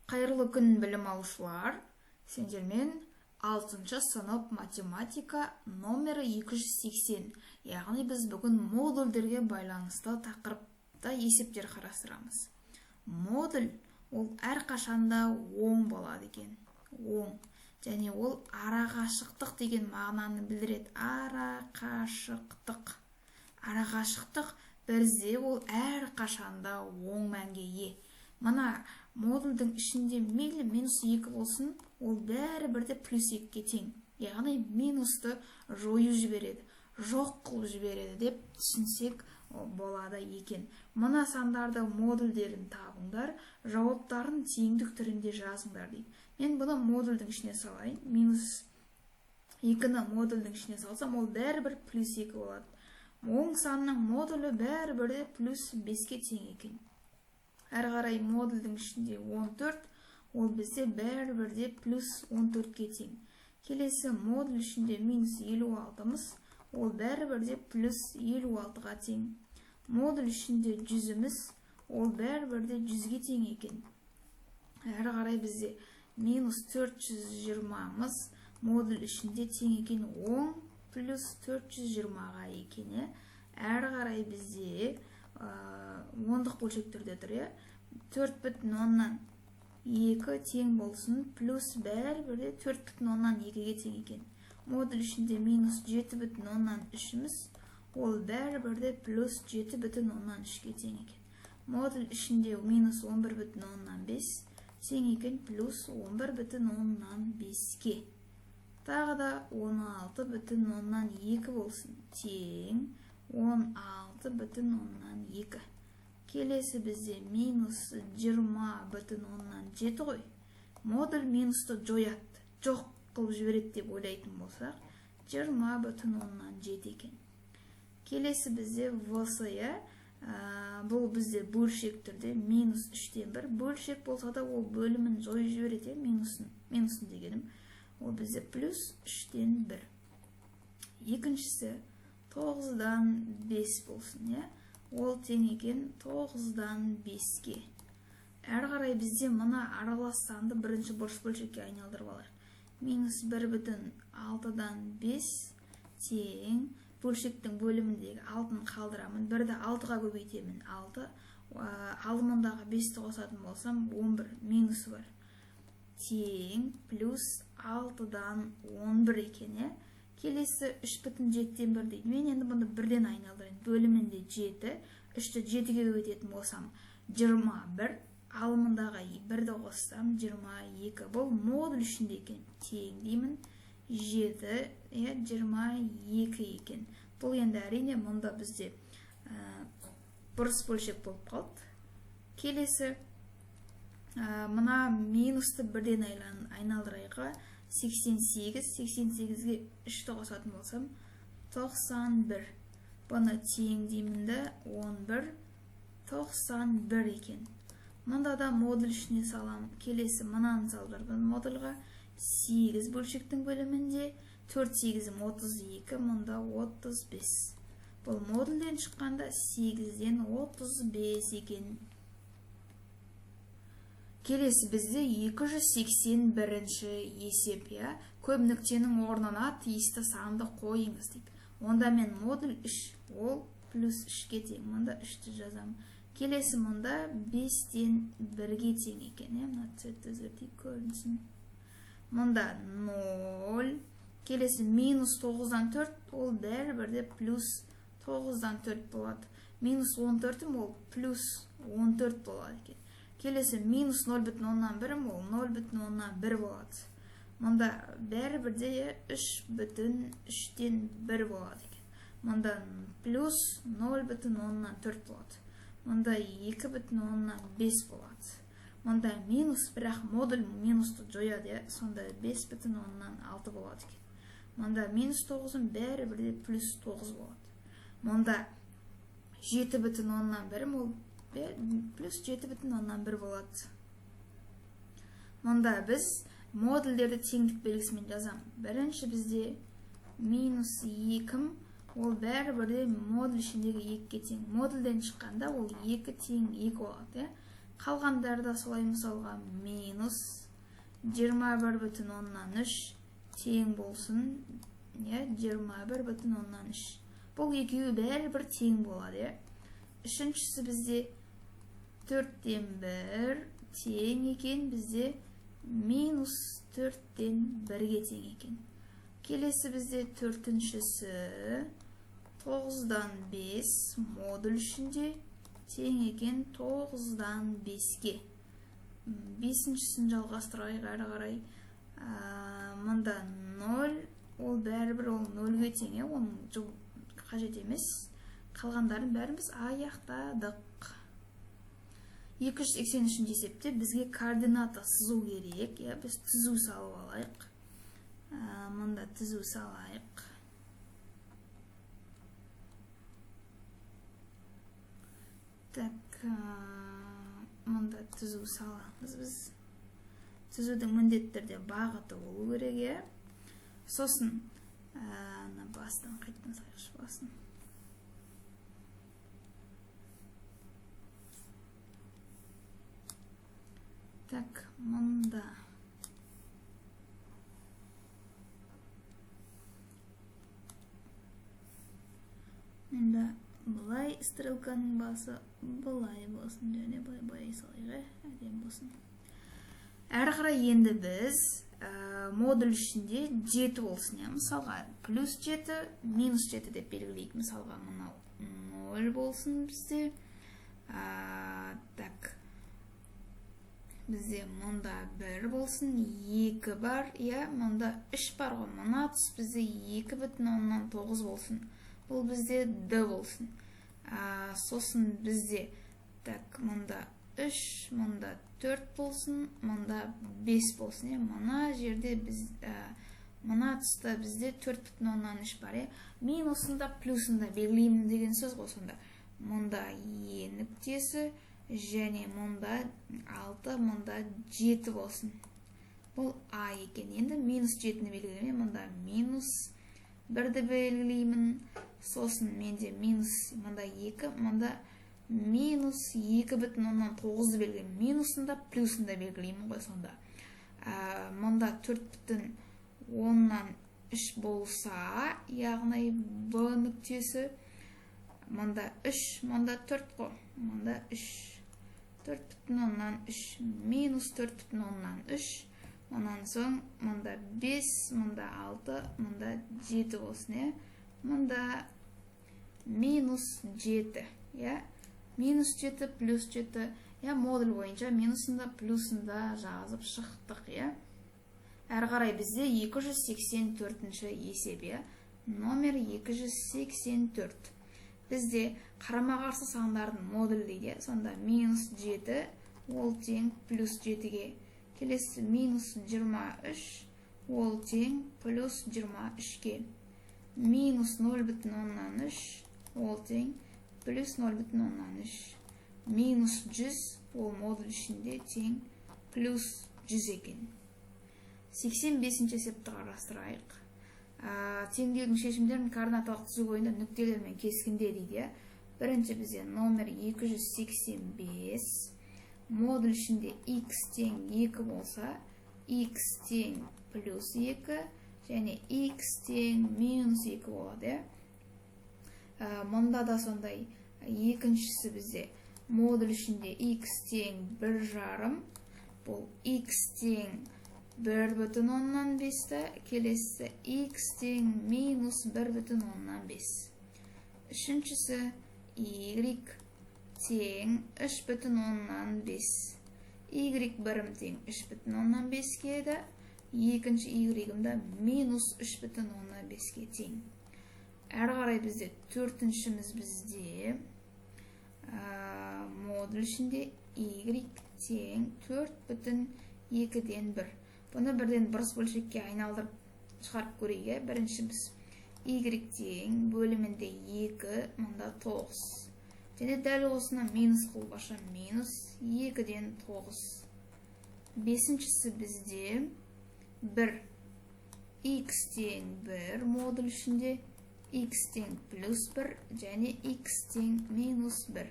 Қайырлы күн білім алушылар, сендермен 6 сынып математика номері 280, яғни біз бүгін модульдерге байланысты тақырыпта есептер қарастырамыз. Модуль ол әрқашанда оң болады екен. Оң. Және ол арақашықтық деген мағынаны білдіреді. Арақашықтық. Арақашықтық бізде ол әрқашанда оң мәнге ие. Мына модульдің ішінде мейлі -2 болсын, ол бәрі бірде +2-ке тең. Яғни минусты жойып жібереді, жоқ қылып жібереді деп түсінсек болады екен. Мына сандарды модульдерін табыңдар, жауаптарын теңдік түрінде жазыңдар дейді. Мен бұны модульдің ішіне салайын. -2-ні модульдің ішіне салсам, ол бәрібір +2 болады. Оң санның модулі бәрібір +5-ке тең екен. Әрі қарай модульдің ішінде 14, ол бізде бәрібірде +14-ке тең. Келесі модуль ішінде -56-мыз, ол бәрібірде +56-ға тең. Модуль ішінде 100-міз, ол бәрібірде 100-ге тең екен. Әрі қарай бізде -420-мыз модуль ішінде тең екен, 10 +420-ға екен. Әрі қарай бізде ондық бөлшектерде тұр, 4,2 тең болсын, плюс бәрібірде 4,2-ге тең екен. Модуль ішінде -7,3-міз, ол бәрібірде +7,3-ге тең екен. Модуль ішінде -11,5 тең екен, +11,5-ке. Тағы да 16,2 болсын, тең 16,2. Келесі бізде -20,7 ғой. Модуль минусты жояды, жоқ қылып жібереді деп ойлайтын болсақ, 20,7 екен. Келесі бізде ВС, бұл бізде бөлшек түрде -3-тен 1. Бөлшек болса да ол бөлімін жойып жібереді, минусын дегенім. Ол бізде +3-тен 1. Екіншісі 9-дан 5 болсын, ол тең екен 9-дан 5-ке. Әрі қарай бізде мына аралас санды бірінші бөлшекке айналдырып алайық. -1,6-дан 5 тең, бөлшектің бөліміндегі 6-ны қалдырамын, 1-ді 6-ға көбейтемін, 6, алымындағы 5-ті қосатын болсам, 11 минусы бар. Тең +6-дан 11 екен. Келесі 3,7-тен 1 дейді. Мен енді бұны 1-ден айналдырайын. Бөлімінде 7, 3-ті 7-ге көбейтетін болсам 21, алымындағы 1-ді қоссам 22. Бұл модуль ішінде екен. Тең деймін 7, 22 екен. Бұл енді әрине мұнда бізде бұрыс бөлшек болып қалды. Келесі мына минусты 1-ден айналдырайыққа. 88-ге 3-ті қосатын болсам 91. Бұны тең деймінді 11, 91 екен. Мұнда да модуль ішіне салам. Келесі мұнан салдырдым модульға. 8 бөлшектің бөлімінде 4-8-ім 32, мұнда 35. Бұл модульден шыққанда 8-ден 35 екен. Келесі бізде 281-ші есеп, көп нүктенің орнына тиісті санды қойыңыз дейді. Онда мен модуль 3, ол +3-ке тең, мұнда 3-ті жазам. Келесі мұнда 5-тен 1-ге тең екен, мұнда цветті өзгертейік көрінсін. Мұнда 0, келесі -9-дан 4, ол бәрібірде +9-дан 4 болады. -14-ім ол +14 болады екен. Келесі -0,1-ім ол 0,1 болады. Мұнда бәрібірде 3,3-тен 1 болады екен. Мұнда +0,4 болады. Мұнда 2,5 болады. Мұнда минус, бірақ модуль минусты жояды, сонда 5,6 болады екен. Мұнда -9-ім бәрібірде +9 болады. Мұнда 7,1-ім ол +7,1 болады. Мұнда біз модульдерді теңдік белгісімен жазам. Бірінші бізде -2-ім, ол бәрібірде модуль ішіндегі 2-ге тең. Модульден шыққанда ол 2 тең 2 болады. Қалғандары да солай, мысалға минус 21,3 тең болсын, 21,3. Бұл екеуі бәрібір тең болады. Үшіншісі бізде 4-тен 1 тең екен, бізде минус 4-тен 1-ге тең екен. Келесі бізде төртіншісі 9-дан 5 модуль ішінде тең екен 9-дан 5-ге. Бесіншісін жалғастырайық әрі қарай. Мұнда 0, ол бәрібір ол 0-ге тең, оның қажет емес. Қалғандарын бәріміз аяқтадық. 283 есепте бізге координата сызу керек. Біз түзу салып алайық. Мұнда түзу салайық. Так, мұнда түзу саламыз біз. Түзудің міндеттерде бағыты болу керек. Сосын бастан қайттан сайғыш басын. Так, мұнда бұлай стрелканың басы бұлай болсын, және бұлай салайық, әдем болсын. Әрі қарай енді біз модуль ішінде 7 болсын. Мысалға плюс 7, минус 7 деп белгілейік. Мысалға мынау 0 болсын бізде. Так, бізде мұнда 1 болсын, 2 бар, мұнда 3 бар ғой. Мұна тұс бізде 2,9 болсын. Бұл бізде D болсын. Сосын бізде мұнда 3, мұнда 4 болсын, мұнда 5 болсын. Мұна жерде мұна тұста бізде 4,3 бар. Минусында, плюсында белгілеймін деген сөз ғой сонда. Мұнда Е нүктесі, және мұнда 6, мұнда 7 болсын. Бұл А екен. Енді минус 7-ні белгілеймін. Мұнда минус 1-ді белгілеймін. Сосын менде минус, мұнда 2, мұнда минус 2,9-ді белгілеймін. Минусында, плюсында белгілеймін ғой сонда. Мұнда 4,3 болса, яғни Б нүктесі, мұнда 3, мұнда 4 қой. Мұнда 3. 4,3 минус 4,3. Онан соң мұнда 5, мұнда 6, мұнда 7 болсын. Мұнда минус 7. Минус 7, плюс 7. Модуль бойынша минусында, плюсында жазып шықтық. Әрі қарай бізде 284 есеп. Номер 284. Бізде қарама-қарсы сандардың модуль дейді. Сонда минус 7, ол тең плюс 7-ге. Келесі минус 23, ол тең плюс 23-ге. Минус 0,3, ол тең плюс 0,3. Минус 100, ол модуль ішінде тең плюс 100 екен. 85 есепті қарастырайық. Теңдеудің шешімдерін координаталық түзу бойында нүктелер мен кескінде дейді. Бірінші бізде номер 285. Модуль ішінде x тең 2 болса, x тең плюс 2, және x тең минус 2 болады. Мұнда да сондай. Екіншісі бізде модуль ішінде x тең 1,5, бұл x тең 1,5, келесі x тең минус 1,5. Үшіншісі y тең 3,5. Y бірім тең 3,5-ге де, екінші y-імді минус 3,5-ге тең. Әрі қарай бізде төртіншіміз бізде модуль ішінде y тең 4,2-ден 1. Бұны бірден бұрыс бөлшекке айналдырып шығарып көрейік. Біріншіміз y тең бөлімінде 2, мұнда 9. Және дәл осына минус қолбаша минус 2-ден 9. Бесіншісі бізде 1. X тең 1 модуль ішінде x тең плюс 1 және x тең минус 1.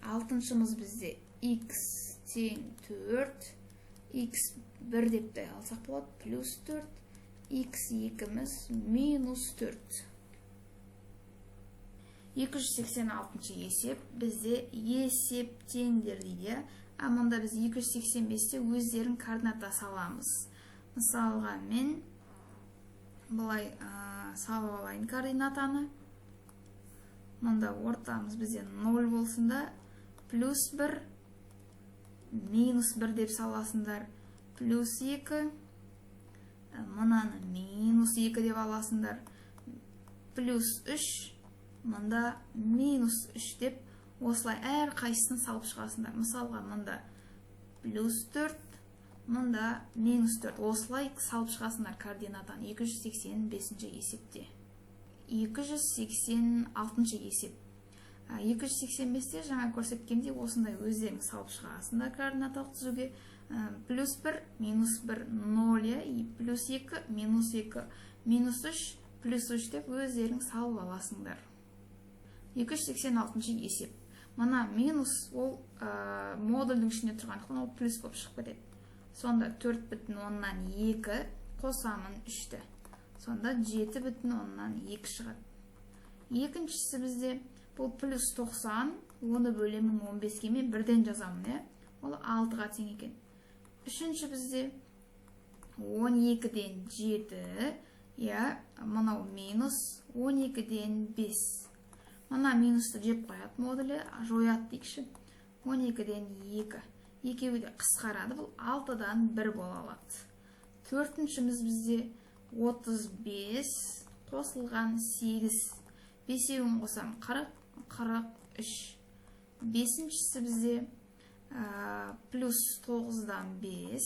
Алтыншымыз бізде x тең 4, x 1 деп те алсақ болады, плюс 4, x 2-міз минус 4. 286 есеп бізде есеп теңдер дейді. А мұнда біз 285-те өздерін координата саламыз. Мысалға мен бұлай салып алайын координатаны. Мұнда ортамыз бізде 0 болсында, плюс 1, минус 1 деп саласындар, плюс 2, мұнаны минус 2 деп аласындар, плюс 3, мұнда минус 3 деп осылай әр қайсысын салып шығасындар. Мысалға мұнда плюс 4, мұнда минус 4. Осылай салып шығасындар координатаны 285 есепте. 286 есеп. 285-те жаңа көрсеткенде осындай өздерің салып шығасындар координаталық түзуге. Плюс 1, минус 1, 0, плюс 2, минус 2, минус 3, плюс 3 деп өздерің салып аласыңдар. 286 есеп. Мұна минус ол модульдің ішінде тұрғандықтан ол плюс болып шығып кетеді. Сонда 4,2 қосамын 3-ті. Сонда 7,2 шығады. Екіншісі бізде бұл плюс 90, оны бөлемін 15-ке мен бірден жазамын, ол 6-ға тең екен. Үшінші бізде 12-ден 7, мұнау минус 12-ден 5. Мұна минусты жеп қояды модулі, жояды дейікші. 12-ден 2. Екеуі де қысқарады, бұл 6-дан 1 бола алады. Төртіншіміз бізде 35 қосылған 8. Бесеуін қосам 40, 43. Бесіншісі бізде плюс 9-дан 5.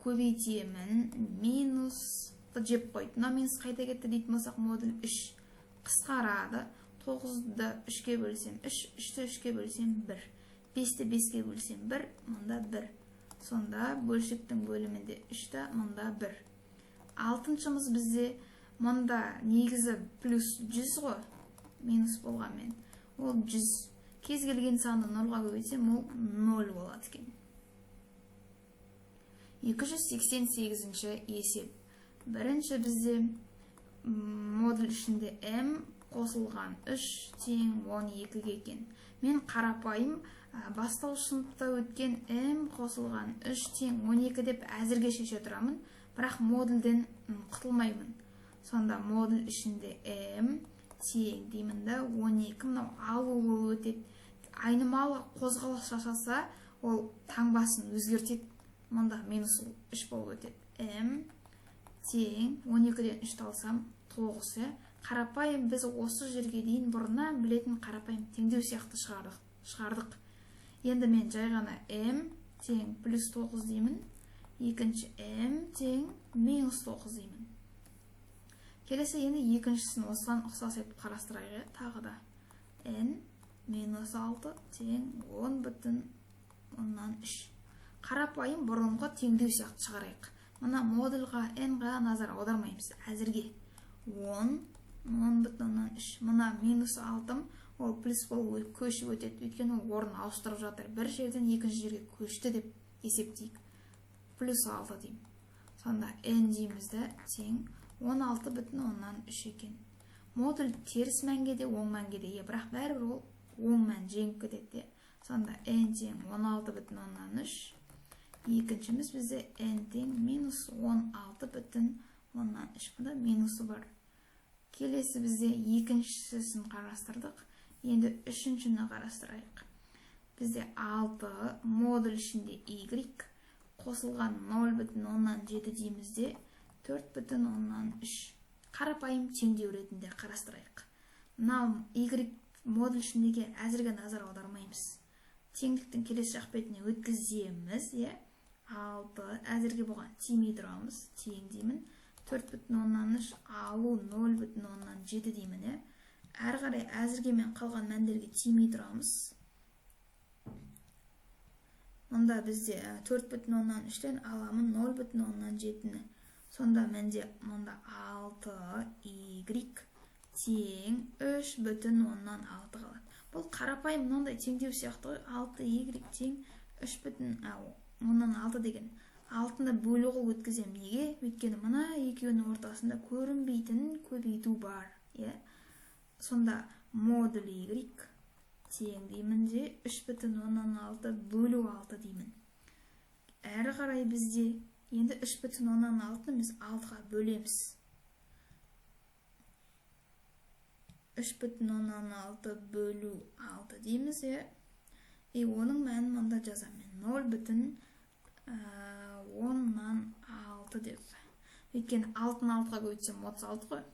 Көбейтемін минусты жеп қойды. Мұна минус қайта кетті дейтін болсақ модуль 3 қысқарады. 9-ды 3-ке бөлсем 3, 3-ті 3-ке бөлсем 1. 5-ті 5-ке бөлсем 1, мұнда 1. Сонда бөлшектің бөлімінде 3-ті, мұнда 1. Алтыншымыз бізде мұнда негізі плюс 100 ғой, минус болғанмен. Ол 100. Кез келген санды 0-ға көбейтсем, ол 0 болады екен. 288-ші есеп. Бірінші бізде модуль ішінде m қосылған 3 тең 12 екен. Мен қарапайым бастауыш сыныпта өткен m қосылған 3 тең 12 деп әзірге шеше тұрамын, бірақ модульден құтылмаймын. Сонда модуль ішінде m тең деймін да 12, мынау алу болып өтеді. Айнымалы қозғалыс жасаса, ол таңбасын өзгертеді. Мұнда минус 3 болып өтеді. m тең 12-ден 3 алсам 9. Қарапайым біз осы жерге дейін бұрына білетін қарапайым теңдеу сияқты шығардық. Енді мен жай ғана m тең плюс 9 деймін. Екінші m тең минус 9 деймін. Келесі енді екіншісін осыған ұқсас етіп қарастырайық. Тағы да n минус 6 тең 10,3. Қарапайым бұрынғы теңдеу сияқты шығарайық. Мұна модульға n-ға назар аудармаймыз әзірге. 10,3. Мұна минус 6, ол плюс болып көшіп өтеді. Өйткені орын ауыстырып жатыр. Бір жерден екінші жерге көшті деп есептейік. Плюс 6 деймін. Сонда n деймізді тең 16,3 екен. Модуль теріс мәнге де, оң мәнге де, бірақ бәрібір ол оң мән жеңіп кетеді. Сонда n тең 16,3. Екіншіміз бізде n тең минус 16,3. Бұнда минусы бар. Келесі бізде екіншісін қарастырдық. Енді үшіншіні қарастырайық. Бізде 6 модуль ішінде y қосылған 0,7 деймізде 4,3. Қарапайым теңдеу ретінде қарастырайық. Мынау y модуль ішіндегі әзірге назар аудармаймыз. Теңдіктің келесі жақ бетіне өткіземіз. 6 әзірге болған тимей тұрамыз. Тең деймін. 4,3 алу 0,7 деймін. Әр қарай әзірге мен қалған мәндерге тимей тұрамыз. Мұнда бізде 4,3-тен аламын 0,7-ні. Сонда менде мұнда 6y тең 3,6 қалады. Бұл қарапайым мынандай теңдеу сияқты ғой. 6y тең 3,6 деген 6-ны бөлу қылып өткізем. Неге? Өйткені мына екеуінің ортасында көрінбейтін көбейту бар. Сонда модуль y тең деймін де 3,6 бөлу 6 деймін. Әрі қарай бізде енді 3,6 біз 6-ға бөлеміз. 3,6 бөлу 6 дейміз. Оның мәнін мында жазамын. 0,10 деп. Өйткені 6-ны 6-ға көйтсем 36 ғой.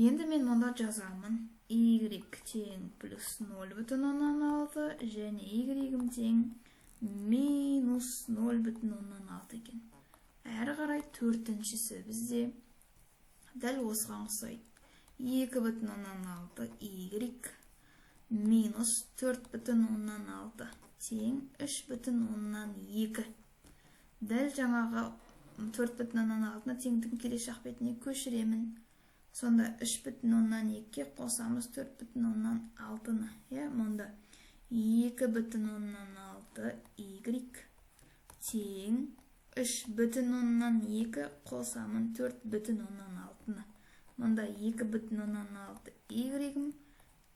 Енді мен мында жазамын. Y тең плюс 0,16 және Y тең минус 0,16 екен. Әрі қарай төртіншісі бізде дәл осыған ұқсайды. 2,16 Y минус 4,16 тең 3,2. Дәл жаңағы 4,16-ны теңдіктің келесі жақ бетіне көшіремін. Сонда 3,2-ке қосамыз 4,6-ны. Мұнда 2,16 Y тең 3,2 қосамын 4,6-ны. Мұнда 2,16 Y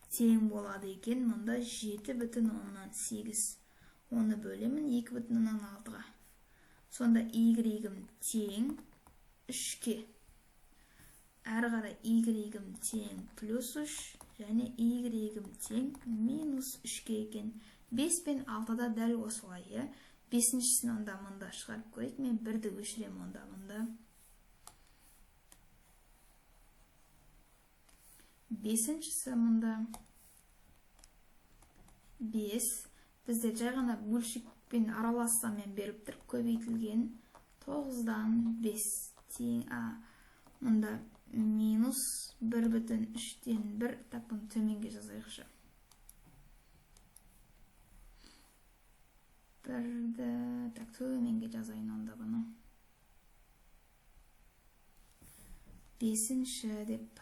тең болады екен. Мұнда 7,8. Оны бөлемін 2,16-ға. Сонда Y тең 3-ке. Әрі қарай Y тең плюс 3 және Y тең минус 3-ке екен. 5 пен 6-да дәл осылай. 5-шісін онда мұнда шығарып көрейік. Мен 1-ді өшірем онда мұнда. 5-шісі мұнда 5. Бізде жай ғана бөлшекпен аралассамен беріп тұр. Көбейтілген 9-дан 5 тең мұнда минус 1,3-тен 1. Бұны төменге жазайықшы. 1-ді төменге жазайын онда бұны. 5-ші деп.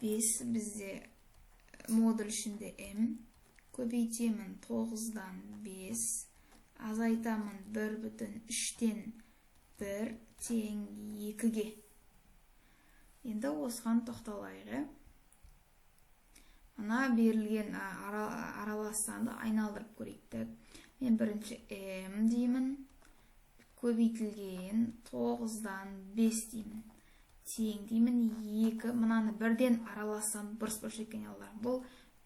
5 бізде модуль ішінде m. Көбейтемін 9-дан 5. Азайтамын 1,3-тен 1 тең 2-ге. Енді осыған тоқталайық. Ана берілген аралассанды айналдырып көрейік. Мен бірінші m деймін. Көбейтілген 9-дан 5 деймін. Тең деймін 2. Мұнаны 1-ден аралассам бұрыс бөлшекке айналдырам. Бұл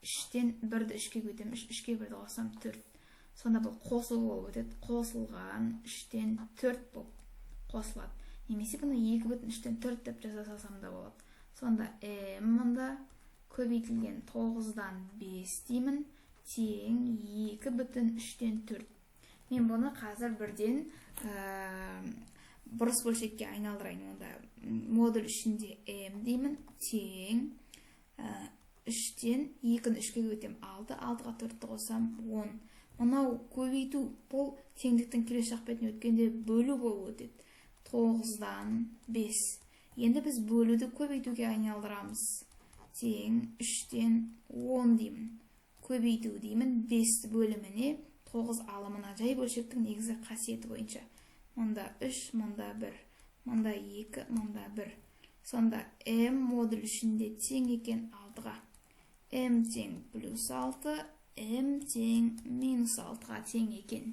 3-тен 1-ді 3-ке көтем. 3-ке 1-ді қоссам 4. Сонда бұл қосылу болып өтеді. Қосылған 3-тен 4 болып қосылады. Немесе бұны 2,3-тен 4 деп жазасам да болады. Сонда мұнда көбейтілген 9-дан 5 деймін. Тең 2,3-тен 4. Мен бұны қазір 1-ден бұрыс бөлшекке айналдырайын. Онда модуль ішінде m деймін. Тең 3-тен 2-ні 3-ке көтем 6. 6-ға 4-ті қосам 10. Мұнау көбейту бұл теңдіктің келесі жақ бетіне өткенде бөлу болып өтеді. 9-дан 5. Енді біз бөлуді көбейтуге айналдырамыз. Тең 3-тен 10 деймін. Көбейту деймін 5 бөліміне 9 алымына жай бөлшектің негізгі қасиеті бойынша. Мұнда 3, мұнда 1, мұнда 2, мұнда 1. Сонда m модуль ішінде тең екен 6-ға. m тең плюс 6, m тең минус 6-ға тең екен.